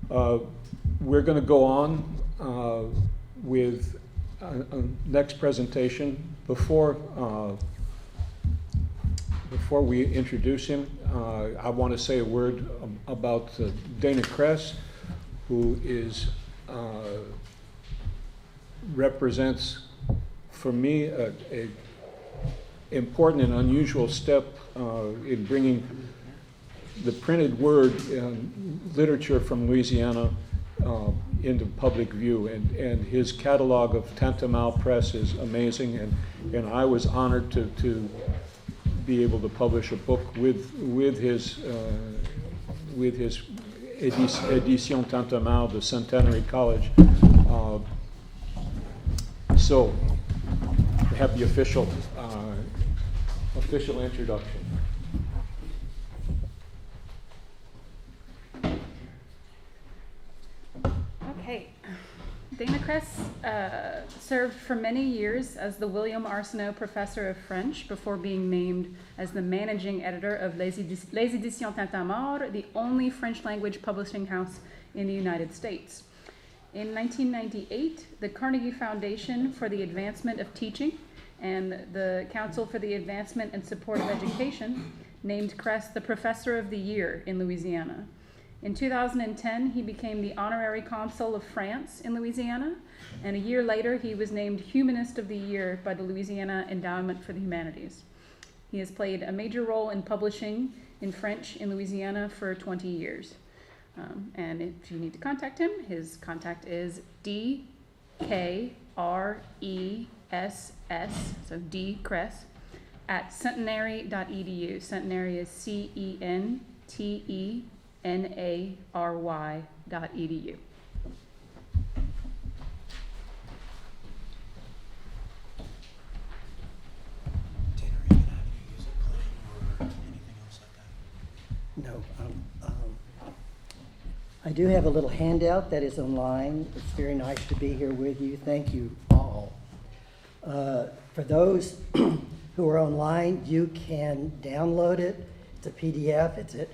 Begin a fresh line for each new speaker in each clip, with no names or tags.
We're going to go on with a next presentation. Before we introduce him, I want to say a word about Dana Kress, who represents, for me, a important and unusual step in bringing the printed word literature from Louisiana into public view, and his catalog of Tantamount Press is amazing, and I was honored to be able to publish a book with his Edition Tantamount, the Centenary College. So we have the official introduction.
Okay. Dana Kress served for many years as the William Arsenault Professor of French before being named as the managing editor of Les Éditions Tintamarre, the only French-language publishing house in the United States. In 1998, the Carnegie Foundation for the Advancement of Teaching and the Council for the Advancement and Support of Education named Kress the Professor of the Year in Louisiana. In 2010, he became the Honorary Consul of France in Louisiana, and a year later he was named Humanist of the Year by the Louisiana Endowment for the Humanities. He has played a major role in publishing in French in Louisiana for 20 years. And if you need to contact him, his contact is DKRESS, so D Kress, at centenary.edu. Centenary is CENTENARY.edu.
No. I do have a little handout that is online. It's very nice to be here with you. Thank you all. For those who are online, you can download it. It's a PDF. It's at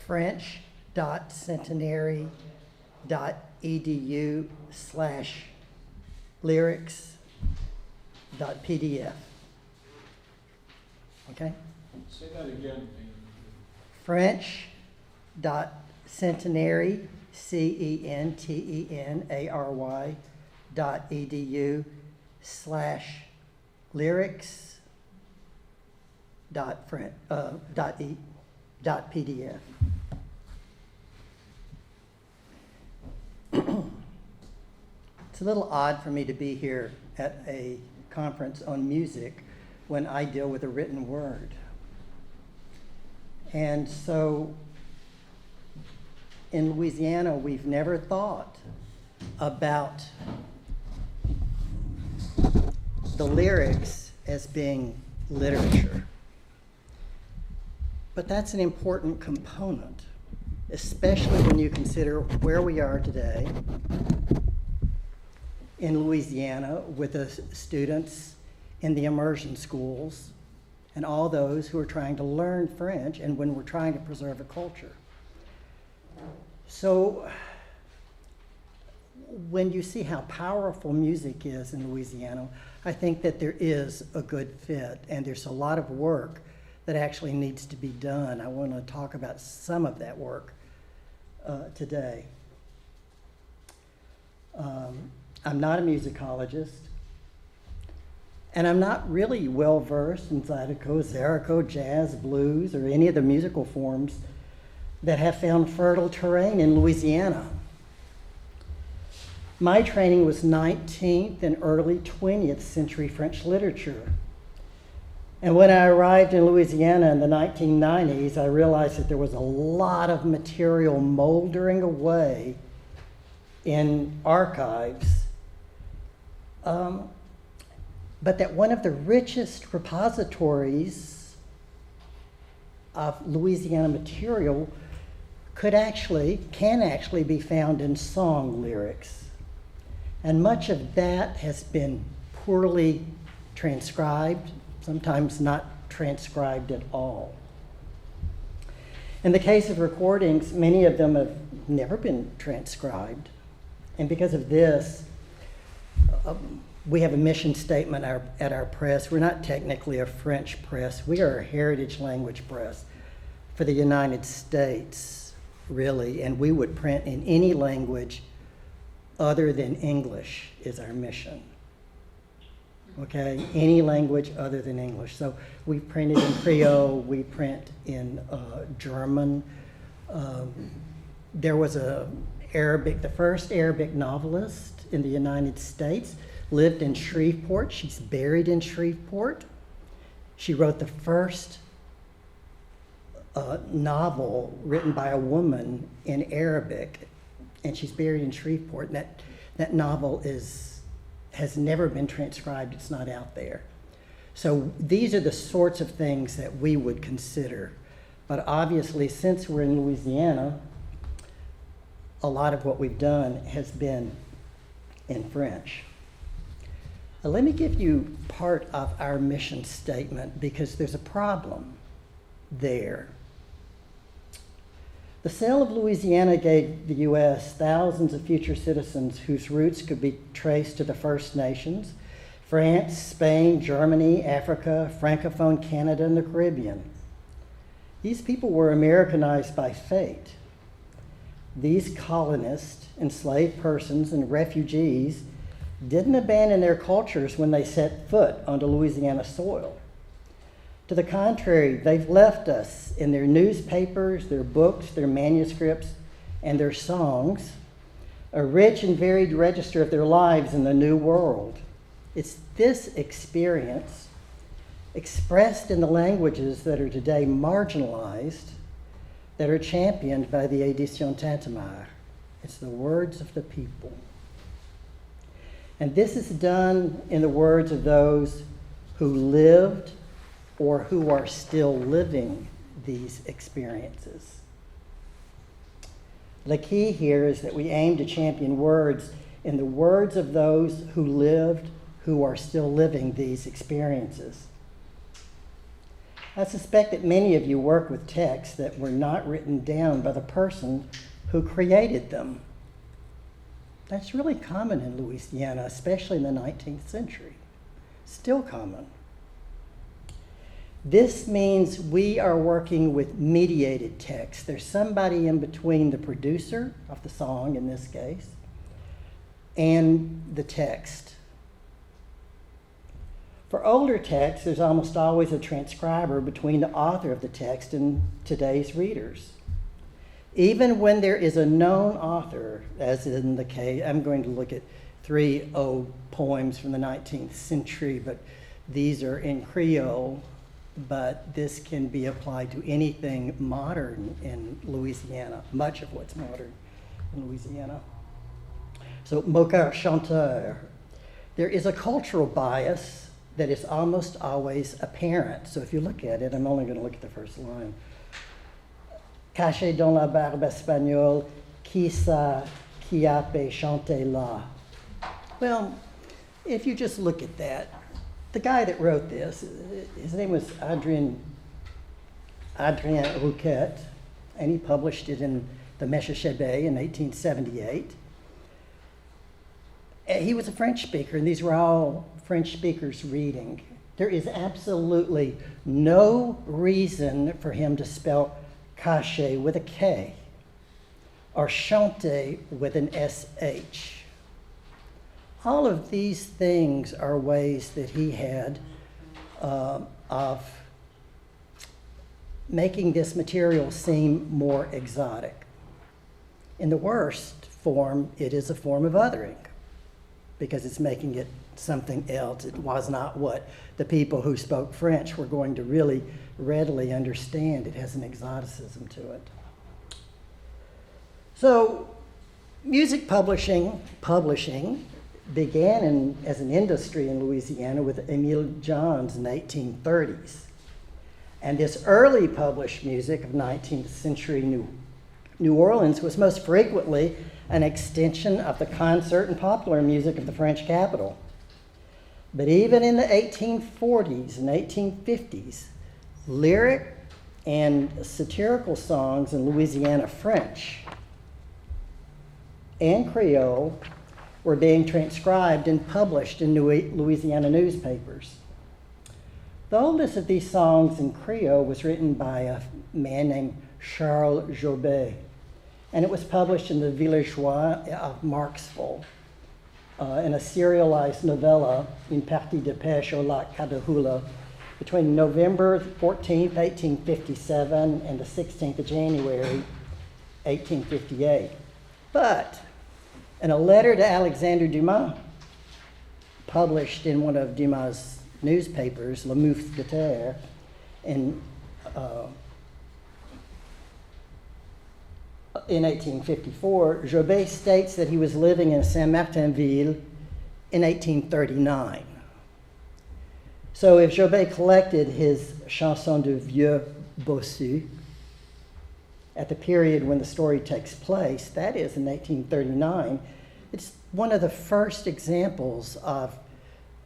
french.centenary.edu/lyrics.pdf. Okay?
Say that again.
French.centenary, CENTENARY.edu/lyrics.pdf. It's a little odd for me to be here at a conference on music when I deal with a written word. And so in Louisiana, we've never thought about the lyrics as being literature. But that's an important component, especially when you consider where we are today in Louisiana with the students in the immersion schools and all those who are trying to learn French, and when we're trying to preserve a culture. So when you see how powerful music is in Louisiana, I think that there is a good fit, and there's a lot of work that actually needs to be done. I want to talk about some of that work today. I'm not a musicologist, and I'm not really well versed in Zydeco, Zerico, jazz, blues, or any of the musical forms that have found fertile terrain in Louisiana. My training was 19th and early 20th century French literature. And when I arrived in Louisiana in the 1990s, I realized that there was a lot of material moldering away in archives, but that one of the richest repositories of Louisiana material can actually be found in song lyrics. And much of that has been poorly transcribed, sometimes not transcribed at all. In the case of recordings, many of them have never been transcribed. And because of this, we have a mission statement at our press. We're not technically a French press. We are a heritage language press for the United States, really. And we would print in any language other than English is our mission. Okay, any language other than English. So we printed in Creole, we print in German. There was the first Arabic novelist in the United States lived in Shreveport. She's buried in Shreveport. She wrote the first novel written by a woman in Arabic, and she's buried in Shreveport. And that novel has never been transcribed. It's not out there. So these are the sorts of things that we would consider. But obviously, since we're in Louisiana, a lot of what we've done has been in French. Let me give you part of our mission statement because there's a problem there. The sale of Louisiana gave the U.S. thousands of future citizens whose roots could be traced to the First Nations, France, Spain, Germany, Africa, Francophone Canada, and the Caribbean. These people were Americanized by fate. These colonists, enslaved persons, and refugees didn't abandon their cultures when they set foot onto Louisiana soil. To the contrary, they've left us in their newspapers, their books, their manuscripts, and their songs, a rich and varied register of their lives in the New World. It's this experience, expressed in the languages that are today marginalized, that are championed by the Éditions Tintamarre. It's the words of the people. And this is done in the words of those who lived or who are still living these experiences. The key here is that we aim to champion words in the words of those who lived, who are still living these experiences. I suspect that many of you work with texts that were not written down by the person who created them. That's really common in Louisiana, especially in the 19th century. Still common. This means we are working with mediated text. There's somebody in between the producer of the song, in this case, and the text. For older texts, there's almost always a transcriber between the author of the text and today's readers. Even when there is a known author, as in the case, I'm going to look at 3 old poems from the 19th century, but these are in Creole, but this can be applied to anything modern in Louisiana, much of what's modern in Louisiana. So, Mon Cœur Chanteur. There is a cultural bias that is almost always apparent. So if you look at it, I'm only going to look at the first line. Caché dans la barbe espagnole, qui ça qui a pu chanter là? Well, if you just look at that, the guy that wrote this, his name was Adrien Rouquette, and he published it in the Meshachebe in 1878. He was a French speaker, and these were all French speakers reading. There is absolutely no reason for him to spell caché with a K or chanter with an SH. All of these things are ways that he had of making this material seem more exotic. In the worst form, it is a form of othering because it's making it something else. It was not what the people who spoke French were going to really readily understand. It has an exoticism to it. So, music publishing began as an industry in Louisiana with Émile Johns in the 1830s. And this early published music of 19th century New Orleans was most frequently an extension of the concert and popular music of the French capital. But even in the 1840s and 1850s, lyric and satirical songs in Louisiana French and Creole were being transcribed and published in Louisiana newspapers. The oldest of these songs in Creole was written by a man named Charles Jobet, and it was published in the Villageois of Marksville in a serialized novella, Une partie de pêche au lac Cadahula, between November 14th, 1857, and the 16th of January, 1858. But in a letter to Alexandre Dumas, published in one of Dumas' newspapers, Le Mousquetaire, in 1854, Jobet states that he was living in Saint-Martinville in 1839. So if Jobet collected his Chansons de Vieux Bossu at the period when the story takes place, that is in 1839, it's one of the first examples of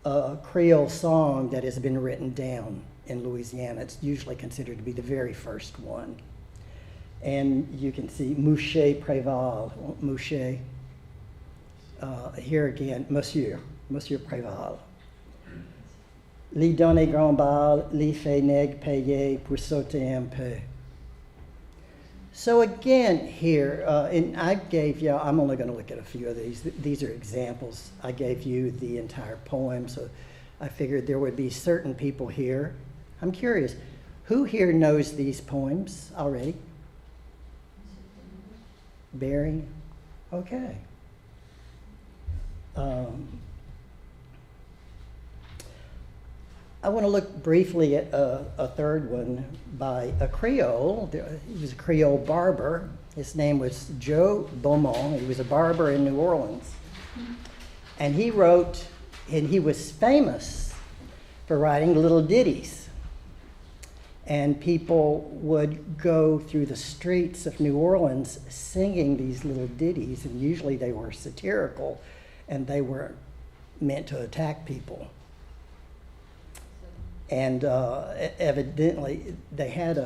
a Creole song that has been written down in Louisiana. It's usually considered to be the very first one. And you can see Mouché Préval, Mouché. Here again, Monsieur Préval. Li donner grand bal, li fait nègre payer pour sauter un peu. So again here, and I gave you, I'm only going to look at a few of these. These are examples. I gave you the entire poem, so I figured there would be certain people here. I'm curious, who here knows these poems already? Barry? Okay. I want to look briefly at a third one by a Creole. He was a Creole barber. His name was Joe Beaumont. He was a barber in New Orleans. And he wrote, and he was famous for writing little ditties. And people would go through the streets of New Orleans singing these little ditties, and usually they were satirical, and they were meant to attack people. And evidently, they had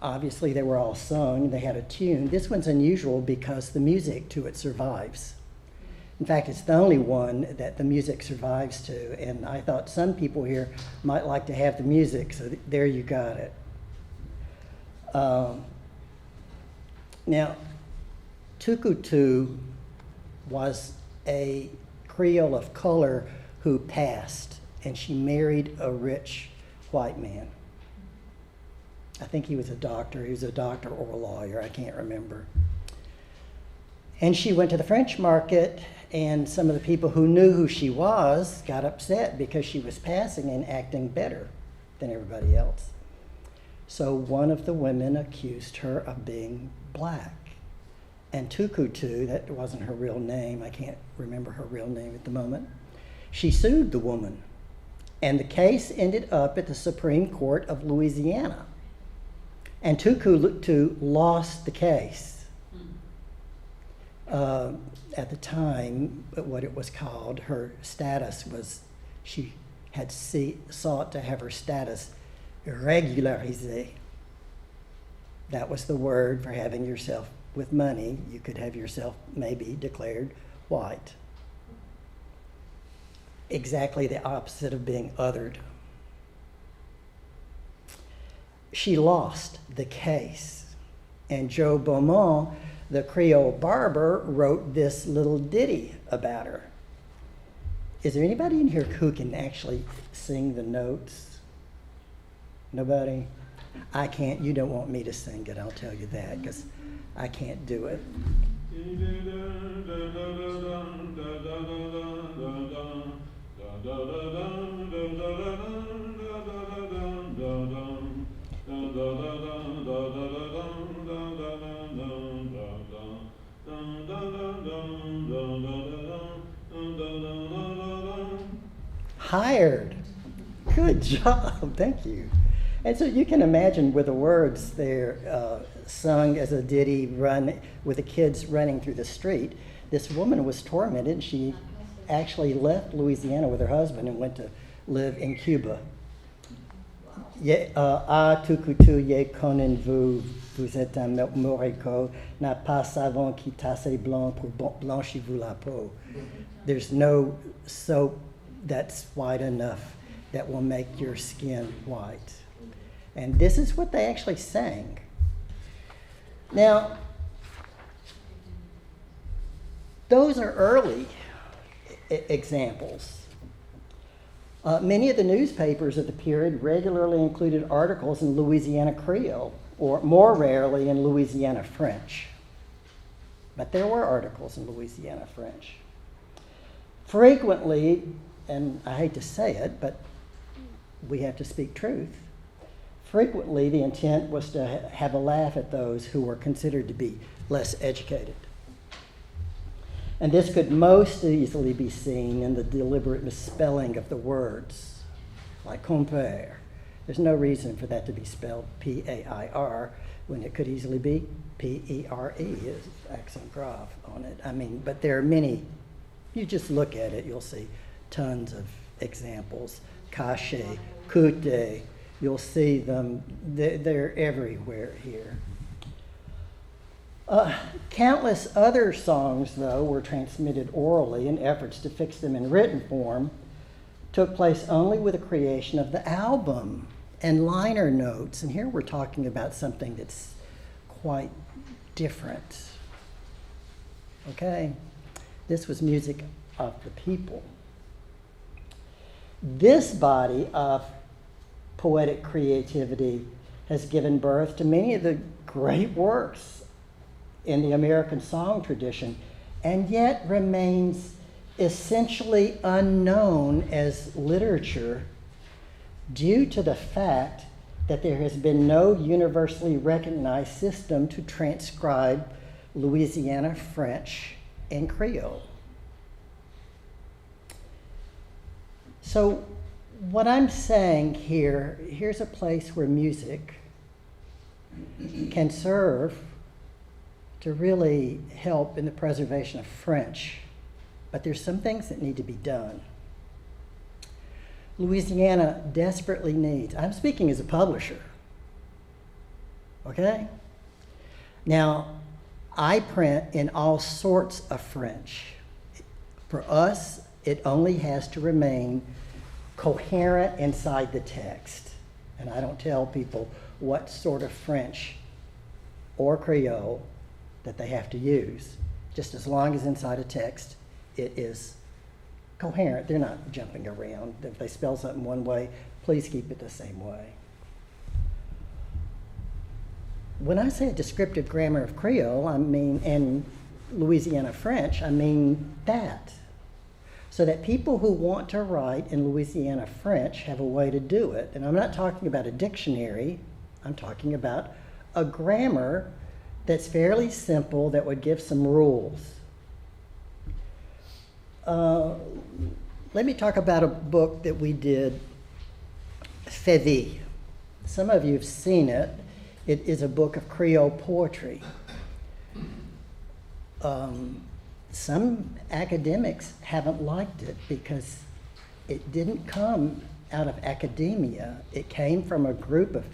obviously they were all sung, they had a tune. This one's unusual because the music to it survives. In fact, it's the only one that the music survives to, and I thought some people here might like to have the music, so there you got it. Now, Tukutu was a Creole of color who passed, and she married a rich white man. I think he was a doctor. He was a doctor or a lawyer. I can't remember. And she went to the French market, and some of the people who knew who she was got upset because she was passing and acting better than everybody else. So one of the women accused her of being black. And Tukutu, that wasn't her real name. I can't remember her real name at the moment. She sued the woman, and the case ended up at the Supreme Court of Louisiana. And Tukutu lost the case. At the time, what it was called, her status was, she had sought to have her status régularisé. That was the word for having yourself with money. You could have yourself maybe declared white. Exactly the opposite of being othered. She lost the case, and Joe Beaumont, the Creole barber, wrote this little ditty about her. Is there anybody in here who can actually sing the notes? Nobody? I can't. You don't want me to sing it, I'll tell you that, because I can't do it. Hired. Good job. Thank you. And so you can imagine with the words there sung as a ditty run with the kids running through the street. This woman was tormented, and she actually left Louisiana with her husband and went to live in Cuba. tout couteau ye konen vous, vous êtes un morico, n'a pas savon qui tasse blanc pour blanchir vous la peau. There's no soap that's white enough that will make your skin white. And this is what they actually sang. Now, those are early examples. Many of the newspapers of the period regularly included articles in Louisiana Creole, or more rarely in Louisiana French. But there were articles in Louisiana French. Frequently, and I hate to say it, but we have to speak truth, frequently the intent was to have a laugh at those who were considered to be less educated. And this could most easily be seen in the deliberate misspelling of the words, like compare. There's no reason for that to be spelled P-A-I-R when it could easily be P-E-R-E, is accent grave on it. I mean, but there are many, you just look at it, you'll see tons of examples. Cache, coute, you'll see them, they're everywhere here. Countless other songs, though, were transmitted orally, and efforts to fix them in written form took place only with the creation of the album and liner notes. And here we're talking about something that's quite different. Okay? This was music of the people. This body of poetic creativity has given birth to many of the great works in the American song tradition, and yet remains essentially unknown as literature due to the fact that there has been no universally recognized system to transcribe Louisiana French and Creole. So what I'm saying here, here's a place where music can serve to really help in the preservation of French, but there's some things that need to be done. Louisiana desperately needs, I'm speaking as a publisher, okay? Now, I print in all sorts of French. For us, it only has to remain coherent inside the text. And I don't tell people what sort of French or Creole that they have to use. Just as long as inside a text it is coherent. They're not jumping around. If they spell something one way, please keep it the same way. When I say a descriptive grammar of Creole, I mean, and Louisiana French, I mean that. So that people who want to write in Louisiana French have a way to do it. And I'm not talking about a dictionary, I'm talking about a grammar that's fairly simple that would give some rules. Let me talk about a book that we did, Févi. Some of you have seen it. It is a book of Creole poetry. Some academics haven't liked it because it didn't come out of academia. It came from a group of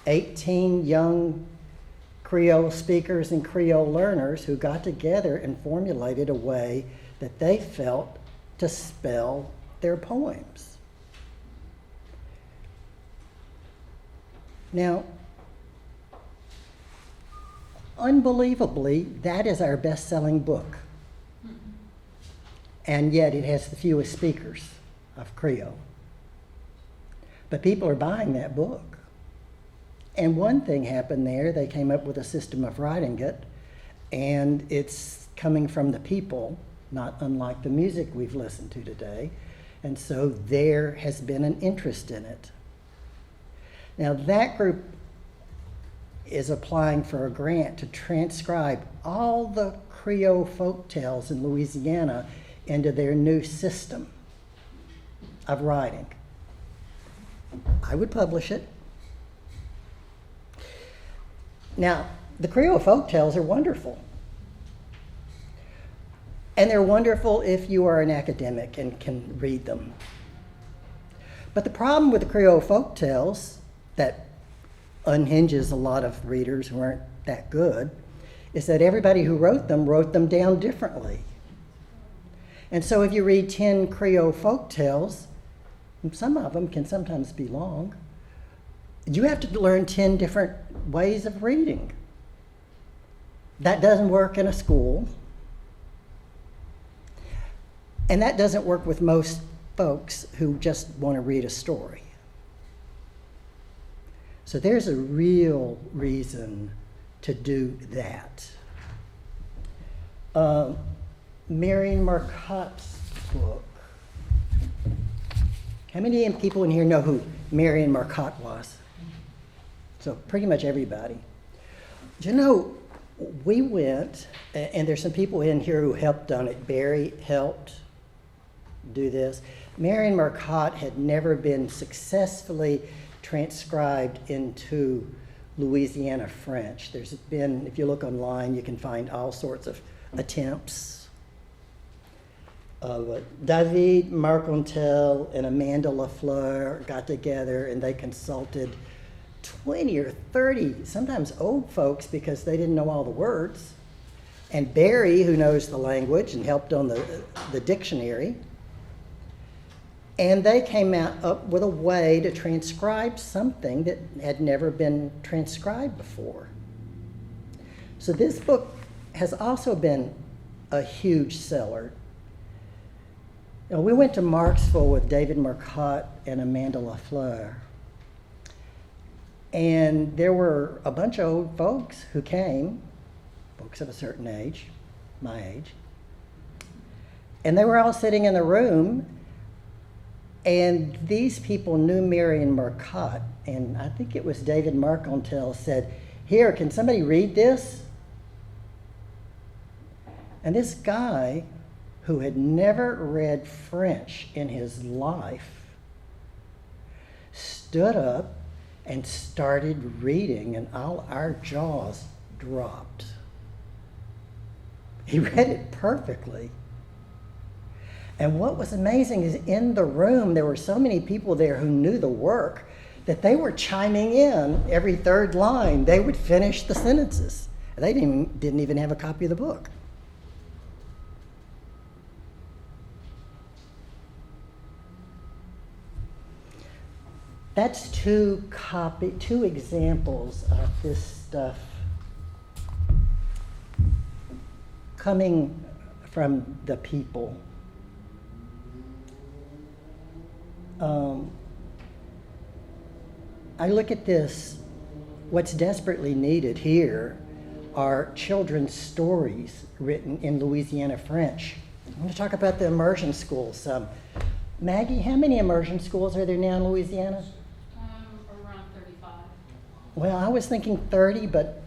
18 young Creole speakers and Creole learners who got together and formulated a way that they felt to spell their poems. Now, unbelievably, that is our best-selling book. And yet it has the fewest speakers of Creole. But people are buying that book. And one thing happened there, they came up with a system of writing it, and it's coming from the people, not unlike the music we've listened to today. And so there has been an interest in it. Now that group is applying for a grant to transcribe all the Creole folk tales in Louisiana into their new system of writing. I would publish it. Now, the Creole folk tales are wonderful. And they're wonderful if you are an academic and can read them. But the problem with the Creole folk tales that unhinges a lot of readers who aren't that good, is that everybody who wrote them down differently. And so if you read 10 Creole folk tales, some of them can sometimes be long, you have to learn 10 different ways of reading. That doesn't work in a school. And that doesn't work with most folks who just want to read a story. So there's a real reason to do that. Marion Marcotte's book. How many people in here know who Marion Marcotte was? So pretty much everybody. Do you know, we went, and there's some people in here who helped on it. Barry helped do this. Marion Marcotte had never been successfully transcribed into Louisiana French. There's been, if you look online, you can find all sorts of attempts. David Marcontel and Amanda Lafleur got together and they consulted 20 or 30, sometimes old folks, because they didn't know all the words. And Barry, who knows the language and helped on the dictionary. And they came up with a way to transcribe something that had never been transcribed before. So this book has also been a huge seller. You know, we went to Marksville with David Marcotte and Amanda Lafleur. And there were a bunch of old folks who came, folks of a certain age, my age. And they were all sitting in the room, and these people knew Marion Marcotte. And I think it was David Marcontel said, "Here, can somebody read this?" And this guy, who had never read French in his life, stood up and started reading, and all our jaws dropped. He read it perfectly. And what was amazing is in the room, there were so many people there who knew the work that they were chiming in every third line. They would finish the sentences. They didn't even have a copy of the book. That's two examples of this stuff coming from the people. I look at this, what's desperately needed here are children's stories written in Louisiana French. I'm going to talk about the immersion schools. Maggie, how many immersion schools are there now in Louisiana?
Around 35.
Well, I was thinking 30, but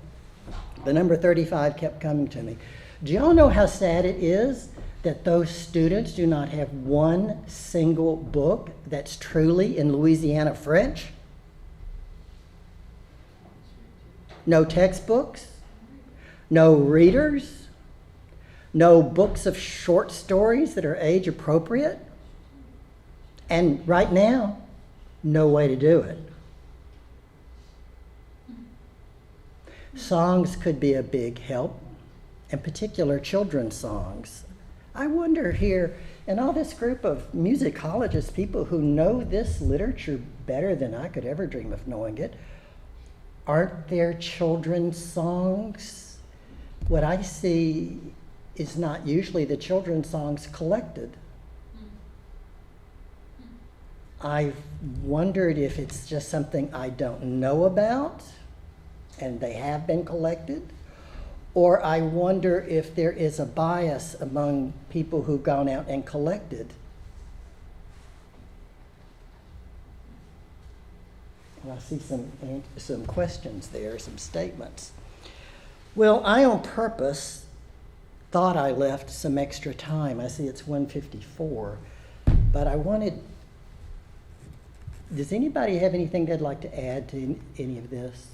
the number 35 kept coming to me. Do y'all know how sad it is that those students do not have one single book that's truly in Louisiana French? No textbooks, no readers, no books of short stories that are age appropriate, and right now, no way to do it. Songs could be a big help, in particular children's songs. I wonder here, in all this group of musicologists, people who know this literature better than I could ever dream of knowing it, aren't there children's songs? What I see is not usually the children's songs collected. I've wondered if it's just something I don't know about, and they have been collected, or I wonder if there is a bias among people who've gone out and collected. And I see some questions there, some statements. Well, I on purpose thought I left some extra time. I see it's 1:54, but I wanted, does anybody have anything they'd like to add to any of this?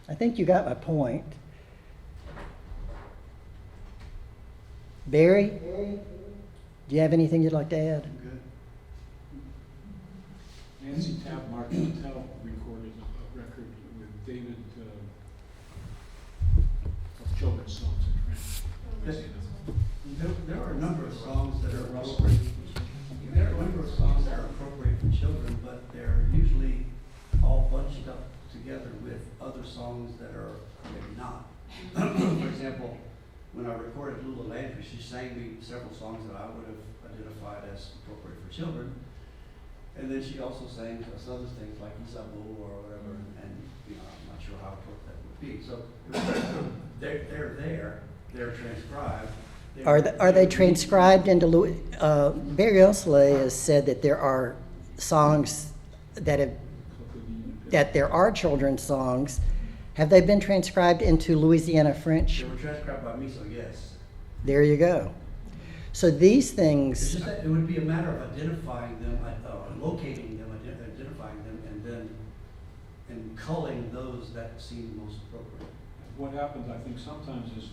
I think you got my point. Barry, do you have anything you'd like to add?
Good. Nancy Tabb Martintel recorded David, of children's songs in French.
There are a number of songs that are appropriate. There are a number of songs that are appropriate for children, but they're usually all bunched up together with other songs that are maybe not. For example, when I recorded Lula Landry, she sang me several songs that I would have identified as appropriate for children. And then she also sang us other things like Isabeau or whatever, and you know, I'm not sure how appropriate that would be. So they're transcribed.
Are they transcribed into Barry Osley has said that there are songs that there are children's songs. Have they been transcribed into Louisiana French?
They were transcribed by me, so yes.
There you go. So these
It's
things,
just that it would be a matter of identifying them, locating them, identifying them, and culling those that seem most appropriate.
What happens, I think, sometimes is,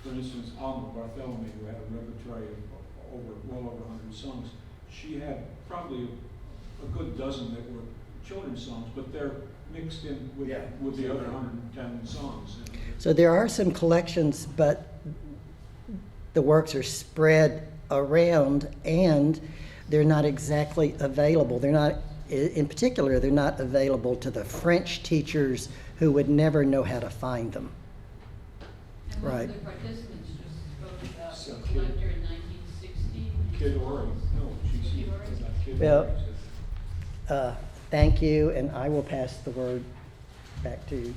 for instance, Alma Bartholomew, who had a repertoire of well over 100 songs, she had probably a good dozen that were children's songs, but they're mixed in with,
Yeah.
with the other 110 songs.
so there are some collections, but the works are spread around and they're not exactly available. They're not, in particular, they're not available to the French teachers who would never know how to find them.
And one
Right.
of the participants just spoke about
So
a collector in 1960.
Kid Ori, no, she's
Kid Ori?
not Kid
Well,
Ori.
Thank you, and I will pass the word back to you.